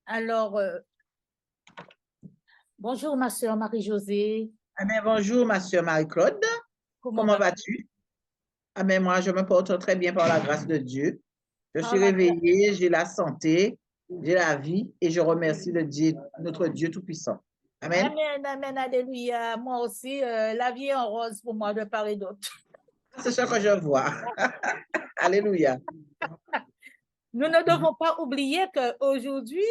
Alors, bonjour ma sœur Marie-Josée. Bonjour, ma sœur Marie-Claude. Comment Comment vas-tu? vas-tu? Moi, je me porte très bien par la grâce de Dieu. Je Par suis la grâce. réveillée, j'ai la santé, j'ai la vie et je remercie notre Dieu Tout-Puissant. Amen. Amen, amen, alléluia. Moi aussi, la vie est en rose pour moi de part et d'autre. C'est ce que je vois. Alléluia. Nous ne devons pas oublier qu'aujourd'hui,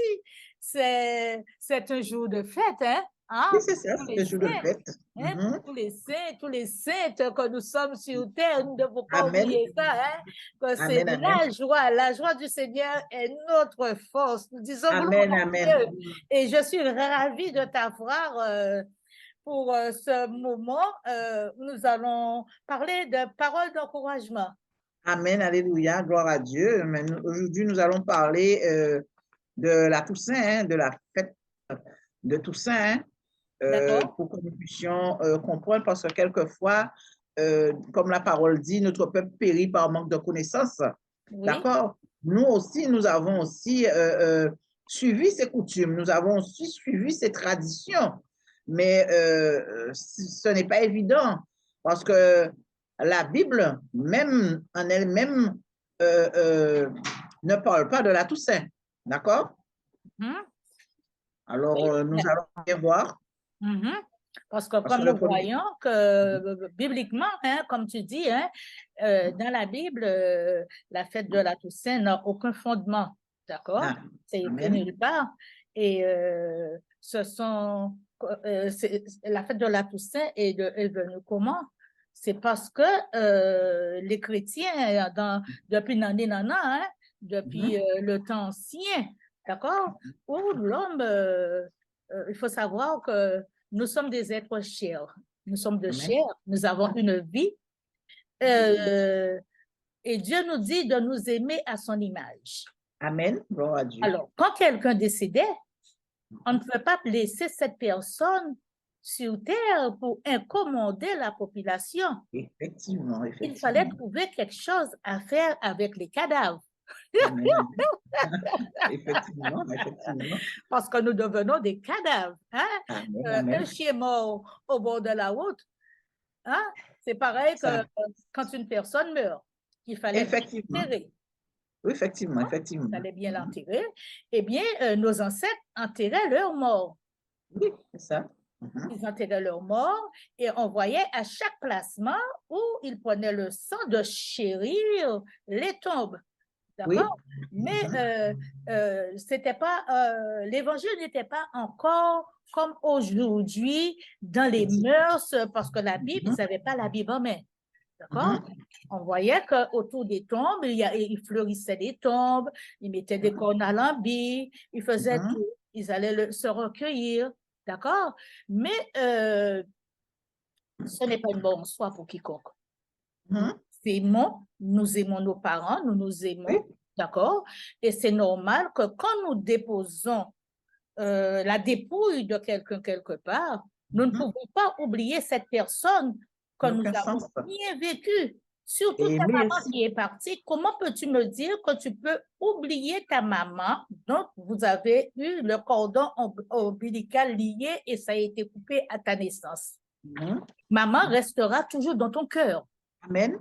c'est un jour de fête, hein? Oui, Hein? c'est ça, Tous c'est les le jour de saints, fête. hein? Mhm. Tous les saints que nous sommes sur terre, nous ne devons pas Amen. oublier ça, hein? Que c'est Amen, amen. la joie du Seigneur est notre force. Nous disons gloire Amen, à amen. Dieu. Et je suis ravie de t'avoir pour ce moment. Nous allons parler de paroles d'encouragement. Amen, alléluia, gloire à Dieu. Aujourd'hui, nous allons parler de la Toussaint, hein, de la fête de Toussaint, hein, D'accord? pour que nous puissions comprendre, parce que quelquefois, comme la parole dit, notre peuple périt par manque de connaissances. Oui. D'accord? Nous aussi, nous avons aussi suivi ces coutumes, nous avons aussi suivi ces traditions, mais ce n'est pas évident, parce que la Bible, même en elle-même, euh, euh, ne parle pas de la Toussaint. D'accord? Mhm. Alors, Oui. nous allons bien voir, Mhm. Parce que parce que comme le nous premier. voyons que bibliquement, hein, comme tu dis, hein, dans la Bible, la fête de la Toussaint n'a aucun fondement, d'accord? Ah, C'est écrit amen. nulle part. Et la fête de la Toussaint est venue comment? C'est parce que les chrétiens, depuis Nani Nana, hein, depuis Mhm. le temps ancien, d'accord? Où l'homme, il faut savoir que nous sommes des êtres chers. Nous sommes de Amen. chair, nous avons une vie. euh, et Dieu nous dit de nous aimer à son image. Amen. Gloire à Dieu. Alors, quand quelqu'un décédait, on ne peut pas laisser cette personne sur terre pour incommoder la population. Effectivement, Il fallait effectivement. trouver quelque chose à faire avec les cadavres. Amen, amen. Effectivement, effectivement. Parce que nous devenons des cadavres. Hein? Amen, Un amen. chien mort au bord de la route, hein? C'est pareil que Ça, quand une personne meurt, il fallait bien effectivement. l'enterrer. Oui, effectivement, Il effectivement. fallait bien Mhm. l'enterrer. Eh bien, nos ancêtres enterraient leurs morts. Oui, c'est ça. Mhm. Ils enterraient leurs morts et on voyait à chaque placement où ils prenaient le sang de chérir les tombes. Oui. D'accord? Mais Mhm. c'était pas, l'évangile n'était pas encore comme aujourd'hui dans les mœurs, parce que la Bible, ils Mhm. n'avaient pas la Bible en main. D'accord? Mhm. On voyait qu'autour des tombes, il fleurissait des tombes, ils mettaient des cornes à lambi, ils faisaient Mhm. tout. Ils allaient se recueillir. D'accord? Mais ce n'est pas une bonne soi pour quiconque. Mhm. Nous aimons nos parents, nous nous Oui. aimons, d'accord? Et c'est normal que quand nous déposons la dépouille de quelqu'un quelque part, nous ne Mhm. pouvons pas oublier cette personne que N'a nous aucun avons sens. bien vécue. Surtout Et ta aimer maman aussi. qui est partie, comment peux-tu me dire que tu peux oublier ta maman dont vous avez eu le cordon ombilical lié et ça a été coupé à ta naissance? Mhm. Maman restera toujours dans ton cœur. Amen.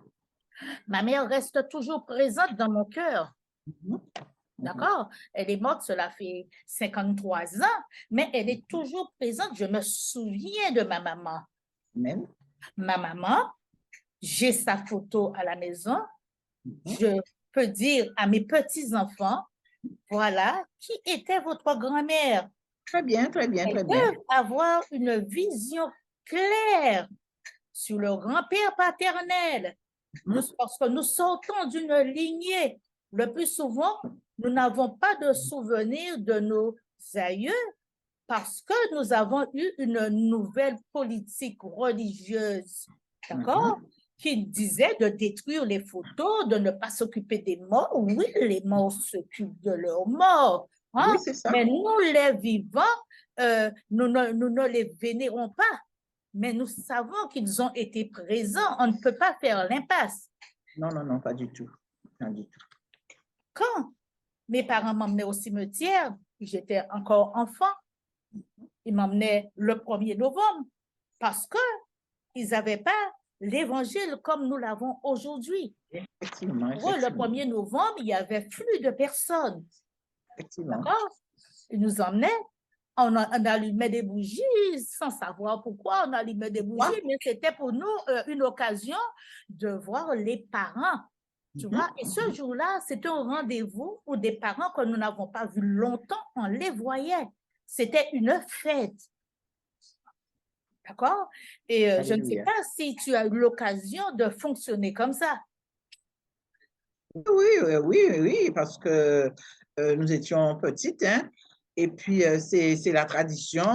Ma mère reste toujours présente dans mon cœur. Mhm. Mhm. D'accord? Elle est morte, cela fait 53 ans, mais elle est toujours présente. Je me souviens de ma maman. Amen. Ma maman, j'ai sa photo à la maison. Mhm. Je peux dire à mes petits-enfants, voilà, qui était votre grand-mère? Très bien, très bien, Elles très bien. peuvent avoir une vision claire sur le grand-père paternel. Mhm. Parce que nous sortons d'une lignée. Le plus souvent, nous n'avons pas de souvenir de nos aïeux parce que nous avons eu une nouvelle politique religieuse, d'accord, Mhm. qui disait de détruire les photos, de ne pas s'occuper des morts. Oui, les morts s'occupent de leurs morts, Oui, hein? c'est ça. Mais nous, les vivants, nous ne les vénérons pas, mais nous savons qu'ils ont été présents. On ne peut pas faire l'impasse. Non, non, non, pas du tout. Pas du tout. Quand mes parents m'emmenaient au cimetière, j'étais encore enfant. Ils m'emmenaient le 1er novembre parce qu'ils n'avaient pas l'évangile comme nous l'avons aujourd'hui. Effectivement, Pour eux, le effectivement. 1er novembre, il y avait plus de personnes. Effectivement. D'accord? Ils nous emmenaient, on allumait des bougies sans savoir pourquoi on allumait des bougies, mais c'était pour nous une occasion de voir les parents. Tu vois? Et ce jour-là, c'était un rendez-vous pour des parents que nous n'avons pas vus longtemps, on les voyait. C'était une fête. D'accord? Et je ne sais Alléluia. pas si tu as eu l'occasion de fonctionner comme ça. Oui, oui, parce que nous étions petites, hein, et puis c'est la tradition.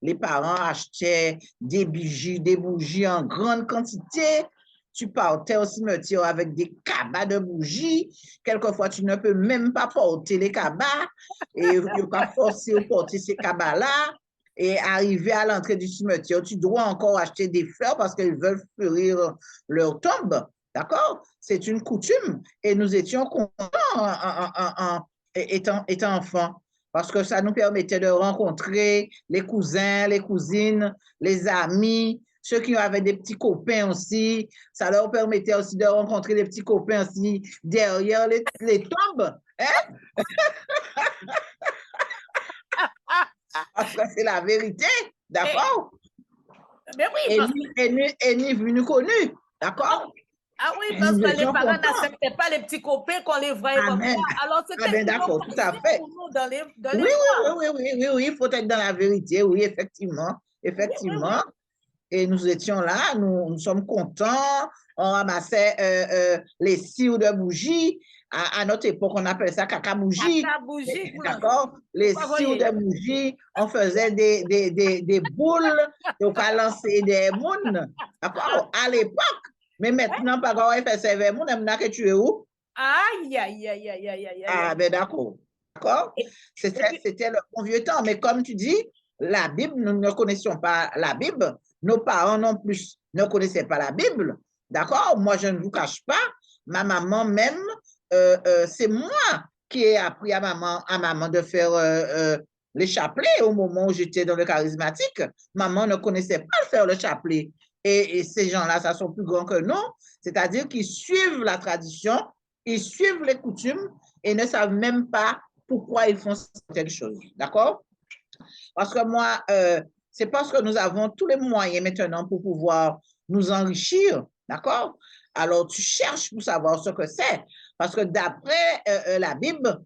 Les parents achetaient des bougies en grande quantité. Tu partais au cimetière avec des cabas de bougies. Quelquefois, tu ne peux même pas porter les cabas et tu n'es pas forcé de porter ces cabas-là. Et arriver à l'entrée du cimetière, tu dois encore acheter des fleurs parce qu'ils veulent fleurir leur tombe. D'accord? C'est une coutume et nous étions contents étant enfants parce que ça nous permettait de rencontrer les cousins, les cousines, les amis, ceux qui avaient des petits copains aussi. Ça leur permettait aussi de rencontrer les petits copains aussi derrière les tombes. Hein? Parce que c'est la vérité. D'accord? Mais oui, parce Et ni vu ni connu. D'accord? ah oui, parce que les parents n'acceptaient pas les petits copains qu'on les voyait comme ça. Alors, c'était une d'accord, tout à fait. pour nous dans les Oui, voir. oui, il faut être dans la vérité, oui, effectivement, effectivement. Oui. Et nous étions là, nous sommes contents, on ramassait les cires de bougies. À notre époque, on appelait ça caca-bougie. Bougie, D'accord? Les cires de bougies, on faisait des boules, on a lancé des mounes. D'accord? À l'époque. Mais maintenant, pas quand on fait servir moun, on a que tu es où? Aïe. Ah, ben d'accord. D'accord? C'était le bon vieux temps. Mais comme tu dis, la Bible, nous ne connaissions pas la Bible. Nos parents non plus ne connaissaient pas la Bible. D'accord? Moi, je ne vous cache pas. Ma maman même, c'est moi qui ai appris à maman de faire les chapelets au moment où j'étais dans le charismatique. Maman ne connaissait pas faire le chapelet. Et ces gens-là, ça sont plus grands que nous. C'est-à-dire qu'ils suivent la tradition, ils suivent les coutumes et ne savent même pas pourquoi ils font certaines choses. D'accord? Parce que moi, c'est parce que nous avons tous les moyens maintenant pour pouvoir nous enrichir. D'accord? Alors, tu cherches pour savoir ce que c'est. Parce que d'après la Bible,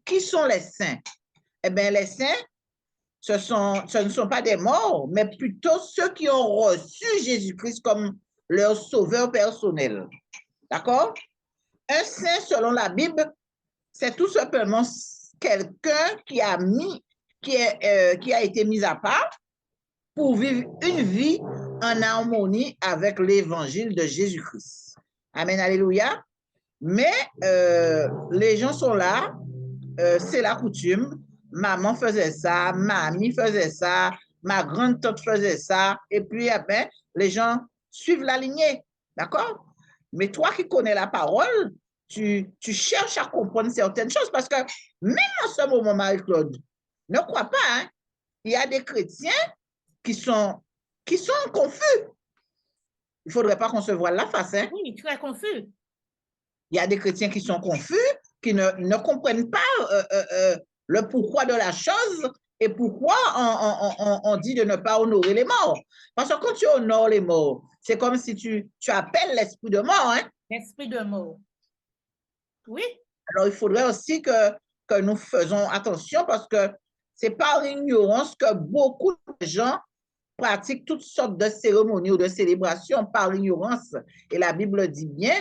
qui sont les saints? Eh bien, les saints, ce ne sont pas des morts, mais plutôt ceux qui ont reçu Jésus-Christ comme leur sauveur personnel. D'accord? Un saint, selon la Bible, c'est tout simplement quelqu'un qui a été mis à part pour vivre une vie en harmonie avec l'évangile de Jésus-Christ. Amen, alléluia. Mais les gens sont là, c'est la coutume. Maman faisait ça, mamie faisait ça, ma grande-tante faisait ça, et puis après, les gens suivent la lignée. D'accord? Mais toi qui connais la parole, tu cherches à comprendre certaines choses parce que même en ce moment, Marie-Claude, ne crois pas, hein, il y a des chrétiens qui sont confus. Il ne faudrait pas qu'on se voile la face. Hein? Oui, très confus. Il y a des chrétiens qui sont confus, qui ne comprennent pas le pourquoi de la chose et pourquoi on dit de ne pas honorer les morts. Parce que quand tu honores les morts, c'est comme si tu appelles l'esprit de mort. Hein? L'esprit de mort. Oui. Alors, il faudrait aussi que nous faisons attention parce que c'est par ignorance que beaucoup de gens pratiquent toutes sortes de cérémonies ou de célébrations par ignorance. Et la Bible dit bien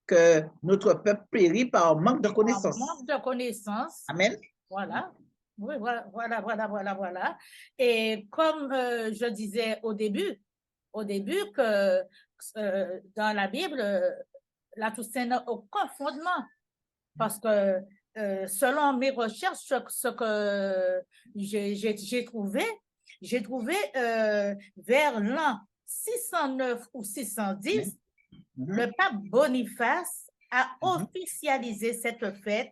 que notre peuple périt par manque de connaissances. Par manque de connaissances. Amen. Voilà. Oui, voilà. Et comme je disais au début que dans la Bible, la Toussaint n'a aucun fondement. Parce que selon mes recherches, ce que j'ai trouvé vers l'an 609 ou 610, le pape Boniface a officialisé cette fête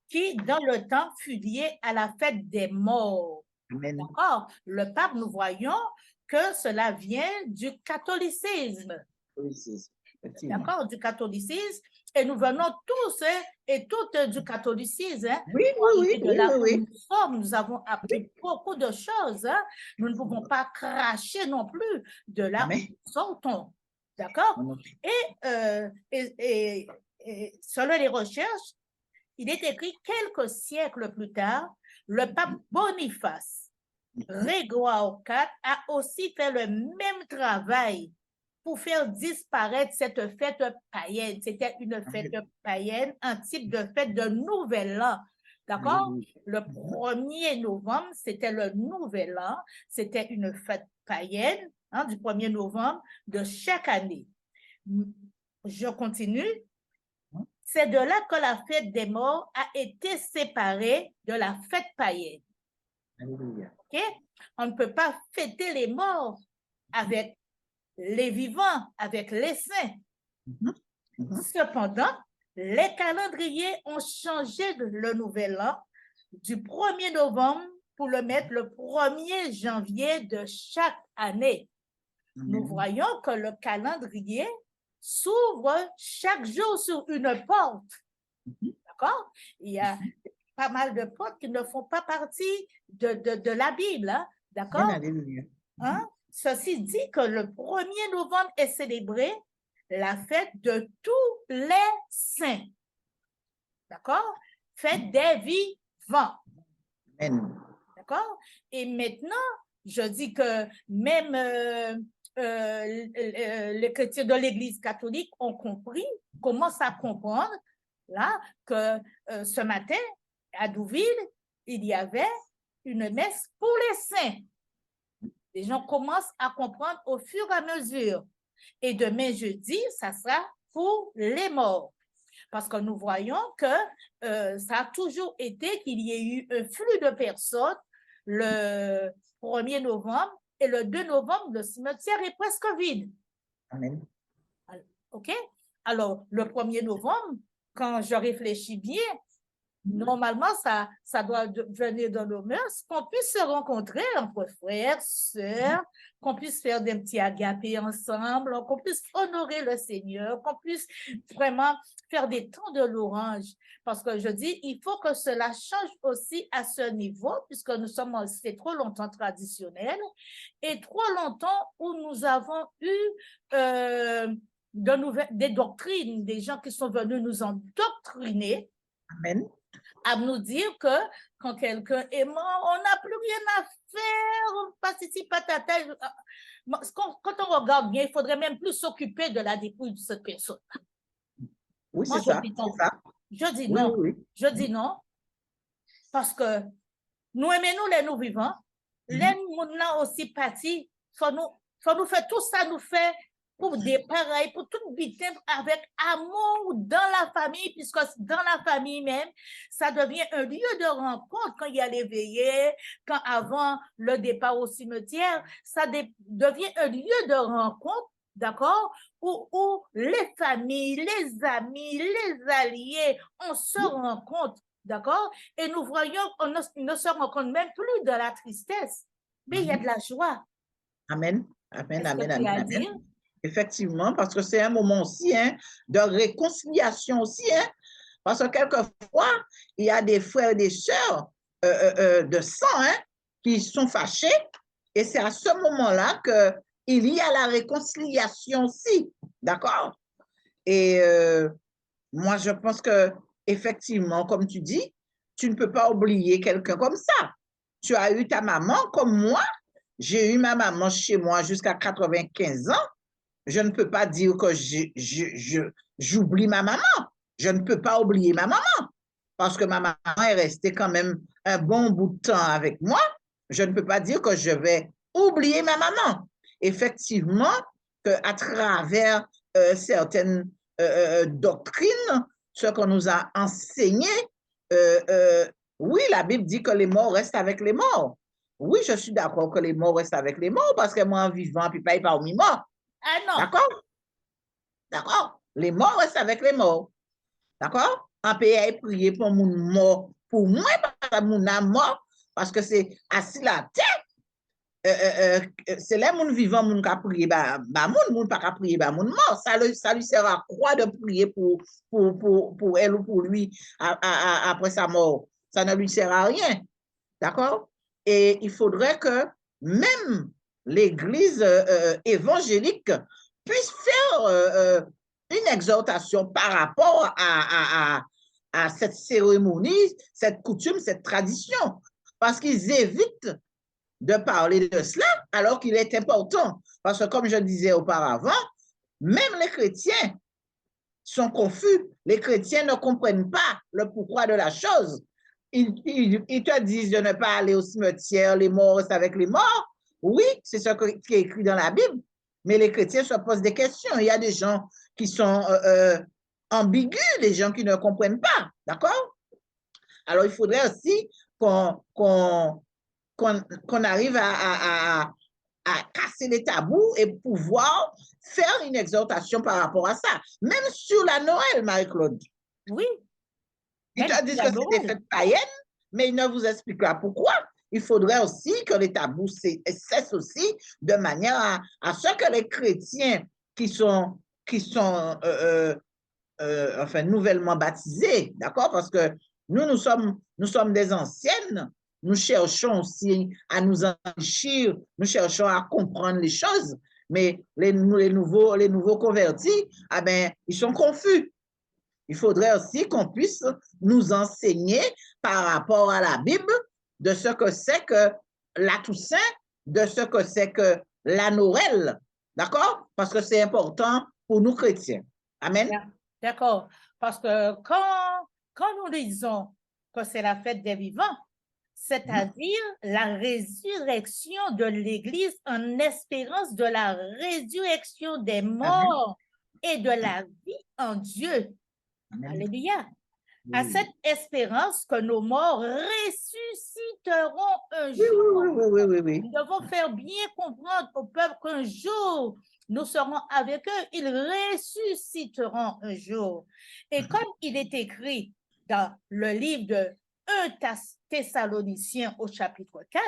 qui, dans le temps, fut lié à la fête des morts. Amen. D'accord? Le pape, nous voyons que cela vient du catholicisme. D'accord? Du catholicisme. Et nous venons tous et toutes du catholicisme. Oui, oui, de là où oui. nous sommes, nous avons appris beaucoup de choses. Nous ne pouvons pas cracher non plus de là où nous sortons. D'accord? Et selon les recherches, il est écrit quelques siècles plus tard, le pape Boniface Grégoire IV a aussi fait le même travail pour faire disparaître cette fête païenne. C'était une fête païenne, un type de fête de Nouvel An. D'accord? Le 1er novembre, c'était le Nouvel An. C'était une fête païenne du 1er novembre de chaque année. Je continue. C'est de là que la fête des morts a été séparée de la fête païenne. Okay? On ne peut pas fêter les morts avec les vivants, avec les saints. Cependant, les calendriers ont changé le Nouvel An du 1er novembre pour le mettre le 1er janvier de chaque année. Nous voyons que le calendrier s'ouvre chaque jour sur une porte. D'accord? Il y a pas mal de portes qui ne font pas partie de la Bible. Hein? D'accord? Hein? Ceci dit que le 1er novembre est célébré la fête de tous les saints. D'accord? Fête des vivants. D'accord? Et maintenant, je dis que même les chrétiens de l'Église catholique ont compris, commencent à comprendre là, que ce matin, à Douville, il y avait une messe pour les saints. Les gens commencent à comprendre au fur et à mesure. Et demain, jeudi, ça sera pour les morts. Parce que nous voyons que ça a toujours été qu'il y ait eu un flux de personnes le 1er novembre et le 2 novembre, le cimetière est presque vide. Amen. OK? Alors, le 1er novembre, quand je réfléchis bien, normalement, ça doit venir dans nos mœurs, qu'on puisse se rencontrer entre frères, sœurs, qu'on puisse faire des petits agapés ensemble, qu'on puisse honorer le Seigneur, qu'on puisse vraiment faire des temps de louange. Parce que je dis, il faut que cela change aussi à ce niveau, puisque nous sommes restés trop longtemps traditionnels et trop longtemps où nous avons eu des doctrines, des gens qui sont venus nous endoctriner. Amen. À nous dire que quand quelqu'un est mort, on n'a plus rien à faire, pas ici, pas tata. Quand on regarde bien, il faudrait même plus s'occuper de la dépouille de cette personne. Oui, c'est ça. Je dis non. Oui. Je dis non. Parce que nous aimons les nous vivants. Les nous aussi partis. Faut nous faire tout ça, nous faire pour des pareils, pour tout victime avec amour dans la famille, puisque dans la famille même, ça devient un lieu de rencontre quand il y a les veillées, quand avant le départ au cimetière, ça devient un lieu de rencontre, d'accord, où les familles, les amis, les alliés, on se rencontre, d'accord, et nous voyons, on ne se rencontre même plus de la tristesse, mais il y a de la joie. Amen, amen, amen, amen. – Effectivement, parce que c'est un moment aussi de réconciliation aussi, parce que quelquefois, il y a des frères et des sœurs de sang qui sont fâchés, et c'est à ce moment-là qu'il y a la réconciliation aussi, d'accord? Et moi, je pense que effectivement, comme tu dis, tu ne peux pas oublier quelqu'un comme ça. Tu as eu ta maman comme moi, j'ai eu ma maman chez moi jusqu'à 95 ans. Je ne peux pas dire que j'oublie ma maman. Je ne peux pas oublier ma maman parce que ma maman est restée quand même un bon bout de temps avec moi. Je ne peux pas dire que je vais oublier ma maman. Effectivement, qu'à travers certaines doctrines, ce qu'on nous a enseigné, oui, la Bible dit que les morts restent avec les morts. Oui, je suis d'accord que les morts restent avec les morts parce que moi, en vivant, puis pas parmi morts. Ah non. D'accord? D'accord? Les morts restent avec les morts. D'accord? en pays prier pour mon mort, pour moi, pas mon mort, parce que c'est assis la tête. C'est là mon vivant, mon qui prier, mon pas prier, mon mort. Ça lui sert à quoi de prier pour elle ou pour lui après sa mort? Ça ne lui sert à rien. D'accord? Et il faudrait que même l'Église évangélique puisse faire une exhortation par rapport à cette cérémonie, cette coutume, cette tradition, parce qu'ils évitent de parler de cela alors qu'il est important. Parce que comme je disais auparavant, même les chrétiens sont confus. Les chrétiens ne comprennent pas le pourquoi de la chose. Ils te disent de ne pas aller au cimetière, les morts restent avec les morts. Oui, c'est ce qui est écrit dans la Bible. Mais les chrétiens se posent des questions. Il y a des gens qui sont ambigus, des gens qui ne comprennent pas. D'accord? Alors, il faudrait aussi qu'on arrive à casser les tabous et pouvoir faire une exhortation par rapport à ça. Même sur la Noël, Marie-Claude. Oui. Ils te disent que c'est des fêtes païennes, mais ils ne vous expliquent pas pourquoi. Il faudrait aussi que les tabous cessent aussi de manière à ce que les chrétiens qui sont enfin, nouvellement baptisés, d'accord? Parce que nous sommes des anciennes, nous cherchons aussi à nous enrichir, nous cherchons à comprendre les choses, mais les nouveaux convertis, ah ben, ils sont confus. Il faudrait aussi qu'on puisse nous enseigner par rapport à la Bible de ce que c'est que la Toussaint, de ce que c'est que la Noël, d'accord? Parce que c'est important pour nous chrétiens. Amen. D'accord. Parce que quand nous disons que c'est la fête des vivants, c'est-à-dire la résurrection de l'Église en espérance de la résurrection des morts et de la vie en Dieu. Amen. Alléluia. Oui. À cette espérance que nos morts ressusciteront un jour. Oui. Nous devons faire bien comprendre au peuple qu'un jour, nous serons avec eux, ils ressusciteront un jour. Et comme il est écrit dans le livre de 1 Thessaloniciens au chapitre 4,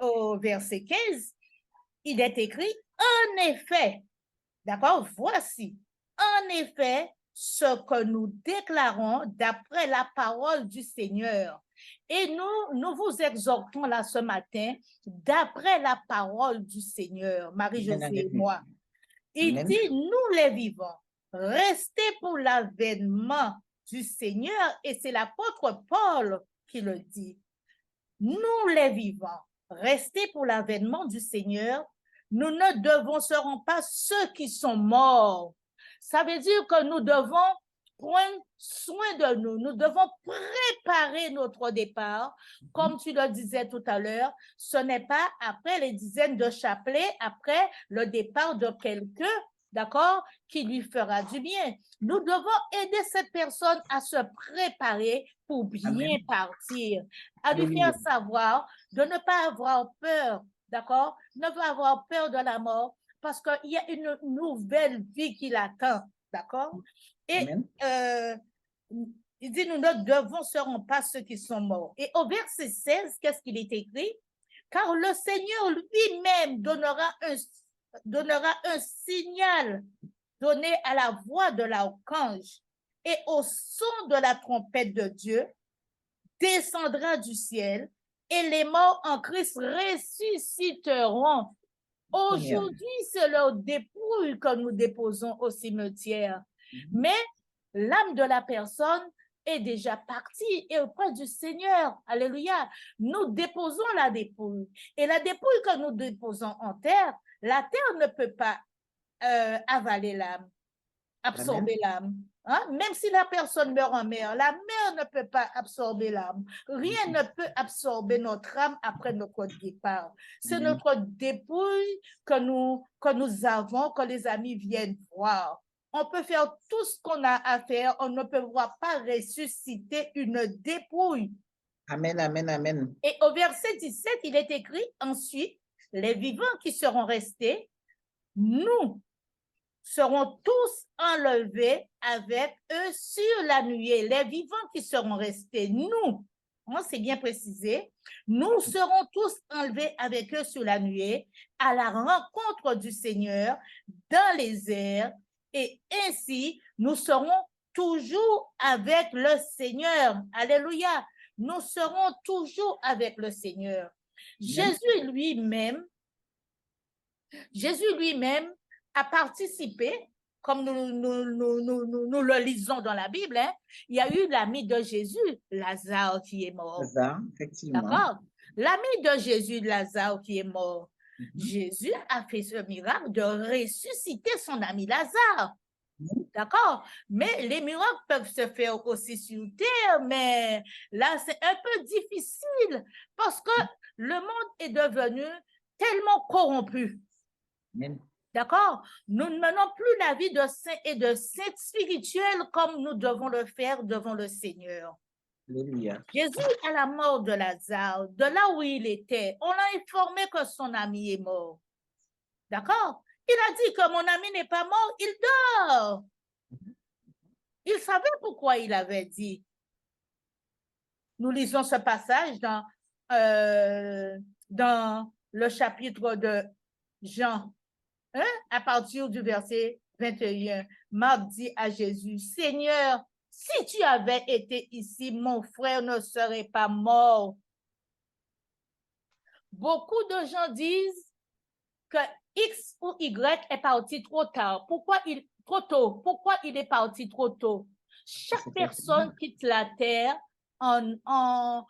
au verset 15, il est écrit, en effet, d'accord, voici, en effet, ce que nous déclarons d'après la parole du Seigneur. Et nous vous exhortons là ce matin d'après la parole du Seigneur, Marie-Josée et moi. Il dit, nous les vivants, restez pour l'avènement du Seigneur, et c'est l'apôtre Paul qui le dit. Nous les vivants, restez pour l'avènement du Seigneur, nous ne devancerons pas ceux qui sont morts. Ça veut dire que nous devons prendre soin de nous. Nous devons préparer notre départ. Comme tu le disais tout à l'heure, ce n'est pas après les dizaines de chapelets, après le départ de quelqu'un, d'accord, qui lui fera du bien. Nous devons aider cette personne à se préparer pour bien partir, à lui faire savoir de ne pas avoir peur, d'accord, ne pas avoir peur de la mort, parce qu'il y a une nouvelle vie qui l'attend, d'accord? Et il dit, nous ne devancerons pas ceux qui sont morts. Et au verset 16, qu'est-ce qu'il est écrit? Car le Seigneur lui-même donnera un signal donné à la voix de l'archange et au son de la trompette de Dieu, descendra du ciel et les morts en Christ ressusciteront. Aujourd'hui, c'est leur dépouille que nous déposons au cimetière. Mais l'âme de la personne est déjà partie et auprès du Seigneur. Alléluia. Nous déposons la dépouille. Et la dépouille que nous déposons en terre, la terre ne peut pas avaler l'âme, absorber l'âme. Hein? Même si la personne meurt en mer, la mer ne peut pas absorber l'âme. Rien ne peut absorber notre âme après notre départ. C'est notre dépouille que nous avons, que les amis viennent voir. On peut faire tout ce qu'on a à faire, on ne peut pas ressusciter une dépouille. Amen, amen, amen. Et au verset 17, il est écrit, ensuite, les vivants qui seront restés, nous seront tous enlevés avec eux sur la nuée. Les vivants qui seront restés, nous, c'est bien précisé, nous serons tous enlevés avec eux sur la nuée à la rencontre du Seigneur dans les airs, et ainsi nous serons toujours avec le Seigneur. Alléluia. Nous serons toujours avec le Seigneur. Jésus lui-même a participé, comme nous le lisons dans la Bible, hein. Il y a eu l'ami de Jésus, Lazare, qui est mort. Lazare, effectivement. D'accord? L'ami de Jésus, Lazare, qui est mort. Jésus a fait ce miracle de ressusciter son ami Lazare. D'accord? Mais les miracles peuvent se faire aussi sur terre, mais là, c'est un peu difficile parce que le monde est devenu tellement corrompu. D'accord? Nous ne menons plus la vie de saints et de saintes spirituelles comme nous devons le faire devant le Seigneur. Alléluia. Jésus, à la mort de Lazare, de là où il était, on l'a informé que son ami est mort. D'accord? Il a dit que mon ami n'est pas mort, il dort. Il savait pourquoi il avait dit. Nous lisons ce passage dans le chapitre de Jean, hein, à partir du verset 21. Marc dit à Jésus, Seigneur, si tu avais été ici, mon frère ne serait pas mort. Beaucoup de gens disent que X ou Y est parti trop tard. Trop tôt? Pourquoi il est parti trop tôt? Chaque personne quitte la terre un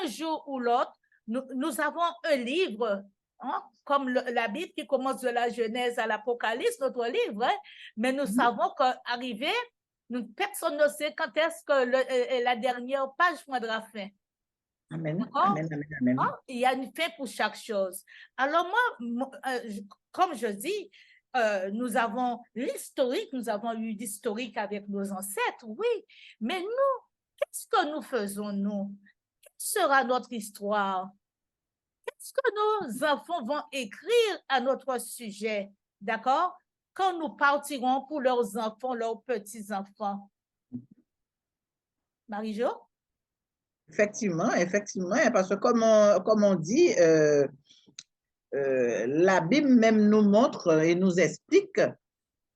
jour ou l'autre. Nous avons un livre, hein, comme la Bible qui commence de la Genèse à l'Apocalypse, notre livre, hein, mais nous savons qu'arrivé, personne ne sait quand est-ce que la dernière page prendra fin. Amen, amen, amen, amen. Oh, il y a une fin pour chaque chose. Alors moi, comme je dis, nous avons l'historique, nous avons eu l'historique avec nos ancêtres, oui, mais nous, qu'est-ce que nous faisons, nous? Quelle sera notre histoire? Qu'est-ce que nos enfants vont écrire à notre sujet, d'accord? Quand nous partirons pour leurs enfants, leurs petits-enfants. Marie-Jo? Effectivement, parce que comme on dit, la Bible même nous montre et nous explique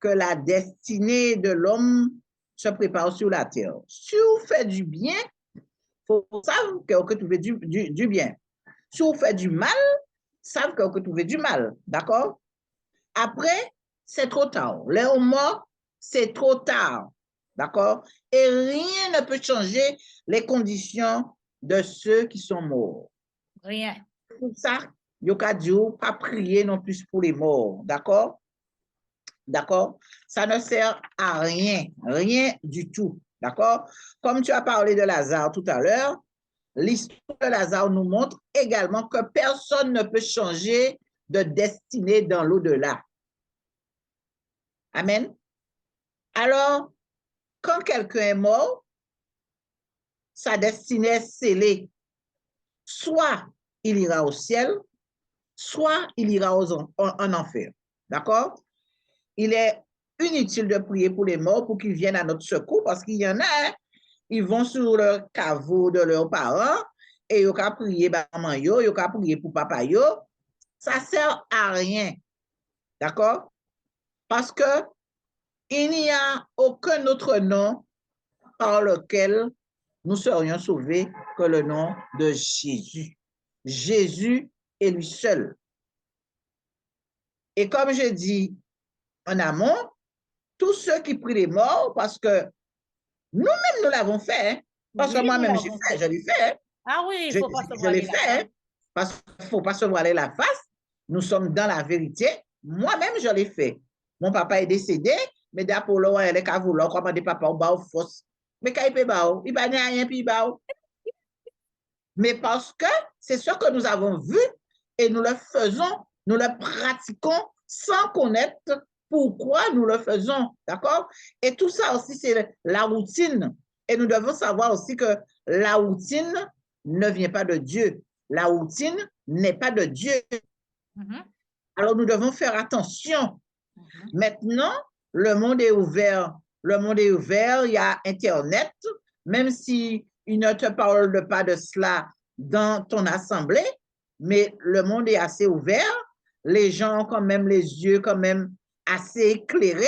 que la destinée de l'homme se prépare sur la terre. Si vous faites du bien, il faut savoir que vous faites du bien. Si vous faites du mal, savent que vous faites du mal. D'accord? Après, c'est trop tard. Les morts, c'est trop tard. D'accord? Et rien ne peut changer les conditions de ceux qui sont morts. Rien. Pour ça, il n'y a pas prier non plus pour les morts. D'accord? D'accord? Ça ne sert à rien. Rien du tout. D'accord? Comme tu as parlé de Lazare tout à l'heure, l'histoire de Lazare nous montre également que personne ne peut changer de destinée dans l'au-delà. Amen. Alors, quand quelqu'un est mort, sa destinée est scellée. Soit il ira au ciel, soit il ira en enfer. D'accord? Il est inutile de prier pour les morts pour qu'ils viennent à notre secours parce qu'il y en a, hein, ils vont sur le caveau de leurs parents et ils ont prié pour maman, ils ont prié pour papa. Ça ne sert à rien. D'accord? Parce que il n'y a aucun autre nom par lequel nous serions sauvés que le nom de Jésus. Jésus est lui seul. Et comme je dis en amont, tous ceux qui prient les morts, parce que nous-mêmes, nous l'avons fait, hein, parce que moi-même, je l'ai fait. Hein. Ah oui, il ne faut pas se voiler la face. Hein, parce qu'il ne faut pas se voiler la face. Nous sommes dans la vérité. Moi-même, je l'ai fait. Mon papa est décédé, mais d'après le roi, il est qu'à vouloir commander papa au bas au force. Mais quand il peut bas, il va n'y rien, puis il bas. Mais parce que c'est ce que nous avons vu et nous le faisons, nous le pratiquons sans connaître pourquoi nous le faisons. D'accord? Et tout ça aussi, c'est la routine. Et nous devons savoir aussi que la routine ne vient pas de Dieu. La routine n'est pas de Dieu. Alors, nous devons faire attention Maintenant, le monde est ouvert. Le monde est ouvert, il y a Internet, même si il ne te parle pas de cela dans ton assemblée, mais le monde est assez ouvert. Les gens ont quand même les yeux quand même assez éclairés.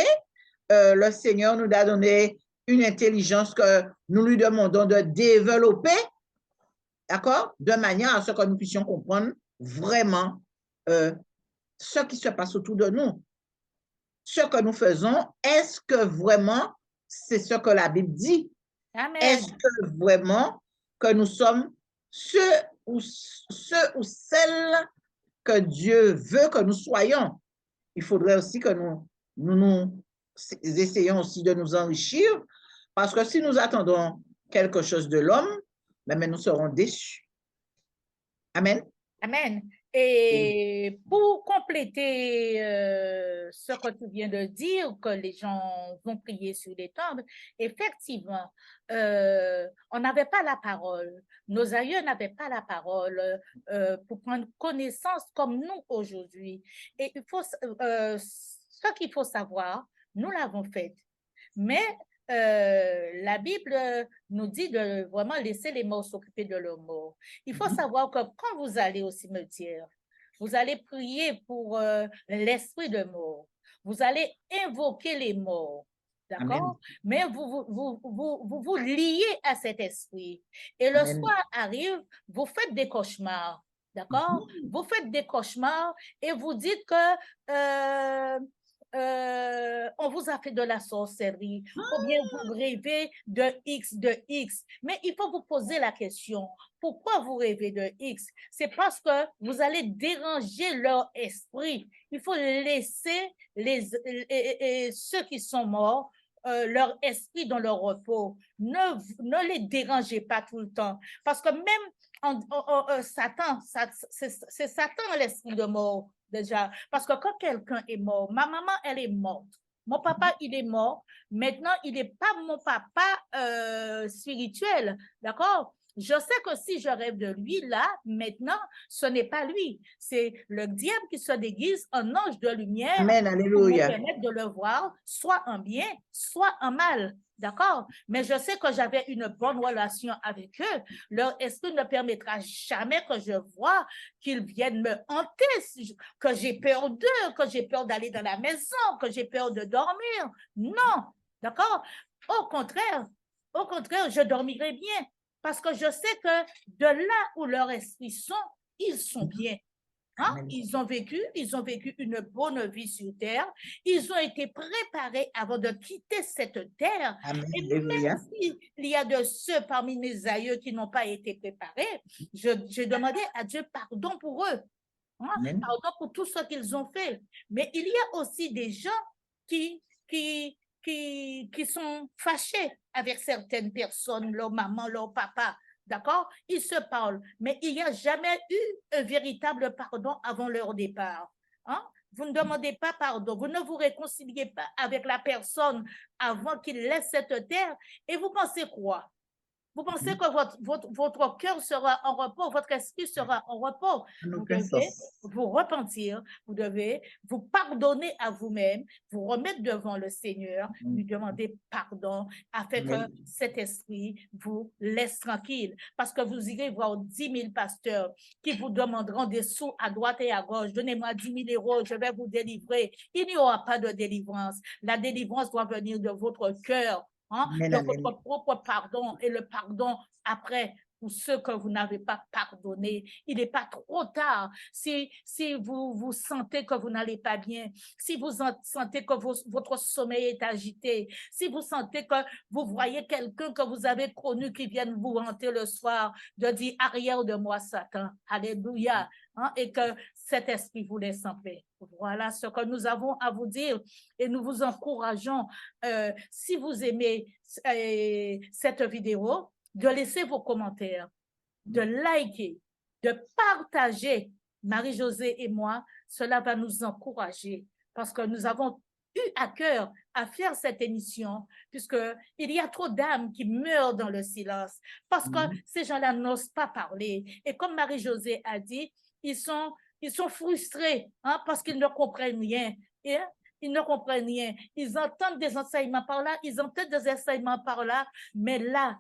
Le Seigneur nous a donné une intelligence que nous lui demandons de développer, d'accord, de manière à ce que nous puissions comprendre vraiment ce qui se passe autour de nous. Ce que nous faisons, est-ce que vraiment c'est ce que la Bible dit? Amen. Est-ce que vraiment que nous sommes ceux ou celles que Dieu veut que nous soyons? Il faudrait aussi que nous essayons aussi de nous enrichir, parce que si nous attendons quelque chose de l'homme, mais nous serons déçus. Amen. Amen. Et pour compléter ce que tu viens de dire, que les gens vont prier sur les tombes, effectivement, on n'avait pas la parole. Nos aïeux n'avaient pas la parole pour prendre connaissance comme nous aujourd'hui. Et il faut, ce qu'il faut savoir, nous l'avons fait. Mais la Bible nous dit de vraiment laisser les morts s'occuper de leurs morts. Il faut savoir que quand vous allez au cimetière, vous allez prier pour l'esprit de mort. Vous allez invoquer les morts. D'accord? Mais vous liez à cet esprit. Et le soir arrive, vous faites des cauchemars. D'accord? Vous faites des cauchemars et vous dites que on vous a fait de la sorcellerie, ou bien vous rêvez de X. Mais il faut vous poser la question, pourquoi vous rêvez de X? C'est parce que vous allez déranger leur esprit. Il faut laisser ceux qui sont morts, leur esprit dans leur repos. Ne les dérangez pas tout le temps. Parce que même Satan, c'est Satan l'esprit de mort. Déjà, parce que quand quelqu'un est mort, ma maman, elle est morte. Mon papa, il est mort. Maintenant, il n'est pas mon papa spirituel, d'accord? Je sais que si je rêve de lui, là, maintenant, ce n'est pas lui. C'est le diable qui se déguise en ange de lumière. Amen, alléluia. Pour me permettre de le voir, soit en bien, soit en mal. D'accord? Mais je sais que j'avais une bonne relation avec eux. Leur esprit ne permettra jamais que je vois qu'ils viennent me hanter, que j'ai peur d'eux, que j'ai peur d'aller dans la maison, que j'ai peur de dormir. Non. D'accord? Au contraire, je dormirai bien. Parce que je sais que de là où leurs esprits sont, ils sont bien. Hein? Ils ont vécu une bonne vie sur terre. Ils ont été préparés avant de quitter cette terre. Amen. Et même s'il y a de ceux parmi mes aïeux qui n'ont pas été préparés, je demandais à Dieu pardon pour eux. Hein? Pardon pour tout ce qu'ils ont fait. Mais il y a aussi des gens qui sont fâchés avec certaines personnes, leur maman, leur papa. D'accord? Ils se parlent, mais il n'y a jamais eu un véritable pardon avant leur départ. Hein? Vous ne demandez pas pardon, vous ne vous réconciliez pas avec la personne avant qu'il laisse cette terre, et vous pensez quoi? Vous pensez que votre cœur sera en repos, votre esprit sera en repos. Vous devez vous repentir, vous devez vous pardonner à vous-même, vous remettre devant le Seigneur, lui demander pardon afin que cet esprit vous laisse tranquille. Parce que vous irez voir 10 000 pasteurs qui vous demanderont des sous à droite et à gauche. Donnez-moi 10 000 euros, je vais vous délivrer. Il n'y aura pas de délivrance. La délivrance doit venir de votre cœur. Hein, de votre propre pardon et le pardon après pour ceux que vous n'avez pas pardonné. Il n'est pas trop tard. Si vous sentez que vous n'allez pas bien, si vous sentez que votre sommeil est agité, si vous sentez que vous voyez quelqu'un que vous avez connu qui vient vous hanter le soir, de dire arrière de moi Satan, alléluia, hein, et que cet esprit vous laisse en paix. Voilà ce que nous avons à vous dire et nous vous encourageons, si vous aimez cette vidéo, de laisser vos commentaires, de liker, de partager. Marie-Josée et moi, cela va nous encourager parce que nous avons eu à cœur à faire cette émission puisqu'il y a trop d'âmes qui meurent dans le silence parce que ces gens-là n'osent pas parler. Et comme Marie-Josée a dit, ils sont frustrés, hein, parce qu'ils ne comprennent rien. Et ils ne comprennent rien. Ils entendent des enseignements par là, ils entendent des enseignements par là, mais là,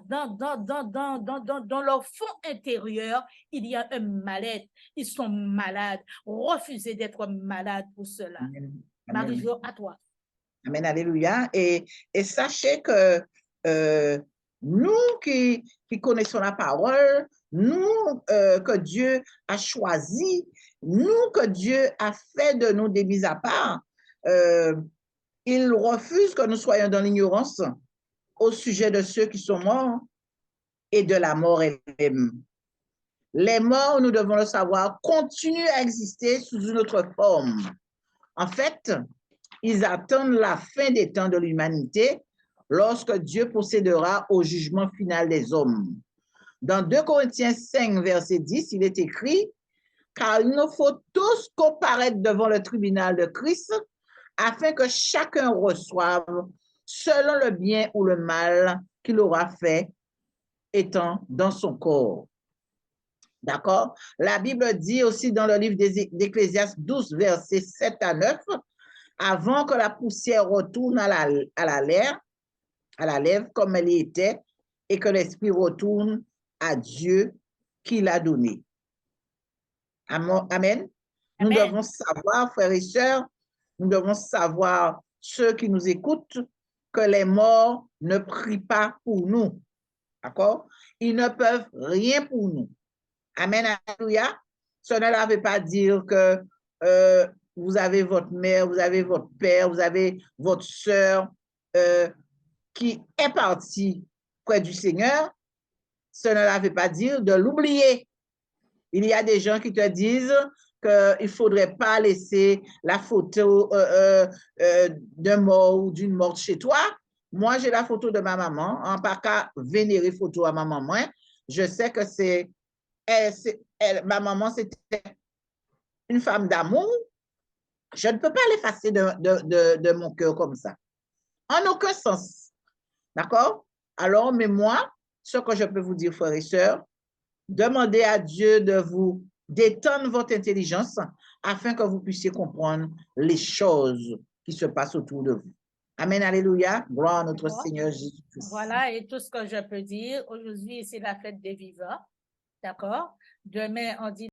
dans leur fond intérieur, il y a un mal-être. Ils sont malades. Refusez d'être malades pour cela. Amen. Marie-Jo, à toi. Amen, alléluia. Et sachez que nous qui connaissons la parole, nous que Dieu a choisi, nous que Dieu a fait de nous des mises à part, il refuse que nous soyons dans l'ignorance au sujet de ceux qui sont morts et de la mort elle-même. Les morts, nous devons le savoir, continuent à exister sous une autre forme. En fait, ils attendent la fin des temps de l'humanité lorsque Dieu procédera au jugement final des hommes. Dans 2 Corinthiens 5, verset 10, il est écrit « Car il nous faut tous comparaître devant le tribunal de Christ afin que chacun reçoive selon le bien ou le mal qu'il aura fait étant dans son corps. » D'accord? La Bible dit aussi dans le livre d'Ecclésiaste 12, versets 7 à 9, avant que la poussière retourne à la lèvre comme elle était, et que l'esprit retourne à Dieu qui l'a donné. Amen. Nous devons savoir, frères et sœurs, nous devons savoir, ceux qui nous écoutent, que les morts ne prient pas pour nous. D'accord? Ils ne peuvent rien pour nous. Amen, alléluia. Cela ne veut pas dire que vous avez votre mère, vous avez votre père, vous avez votre sœur qui est partie près du Seigneur. Cela ne veut pas dire de l'oublier. Il y a des gens qui te disent qu'il ne faudrait pas laisser la photo d'un mort ou d'une morte chez toi. Moi, j'ai la photo de ma maman. En pas qu'à vénérer photo à ma maman. Je sais que ma maman, c'était une femme d'amour. Je ne peux pas l'effacer de mon cœur comme ça. En aucun sens. D'accord? Alors, mais moi, ce que je peux vous dire, frères et sœurs, demandez à Dieu de vous d'étendre votre intelligence afin que vous puissiez comprendre les choses qui se passent autour de vous. Amen, alléluia. Gloire à notre Seigneur Jésus-Christ. Voilà, et tout ce que je peux dire. Aujourd'hui, c'est la fête des vivants. D'accord? Demain, on dit